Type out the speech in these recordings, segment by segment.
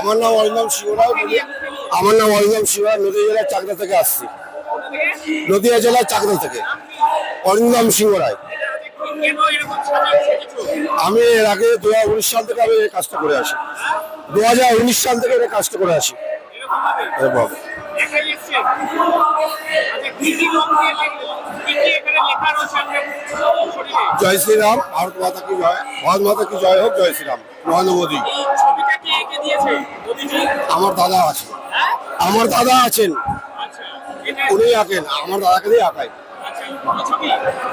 আমার নাম অরিন্দম সিংহ রায়। আমার নাম অরিন্দম সিংহ রায়, নদীয়া জেলার চাকদা থেকে আসছি। নদীয়া জেলার চাকদা থেকে অরিন্দম সিংহ রায়। আমি এর আগে 2019 সাল থেকে আমি এই কাজটা করে আসি। 2019 সাল থেকে এই কাজটা করে আসি। জয় শ্রীরাম, ভারত মাতা কি জয়, ভারত মাতা কি জয় হোক, জয় শ্রীরাম, নরেন্দ্র মোদী। আমার দাদা আছে, আমার দাদা আছেন, উনি আঁকেন, আমার দাদাকে দিয়ে আঁকায়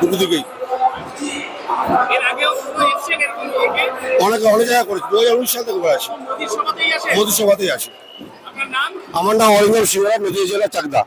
দুটো দিকেই। অনেকে অনেক জায়গা করেছি, 2019 সাল থেকে করে আসি, মোদী সভাতেই আসি। আমার নাম অরিন্দম সিংহ রায়, নদীয়া জেলার চাকদা।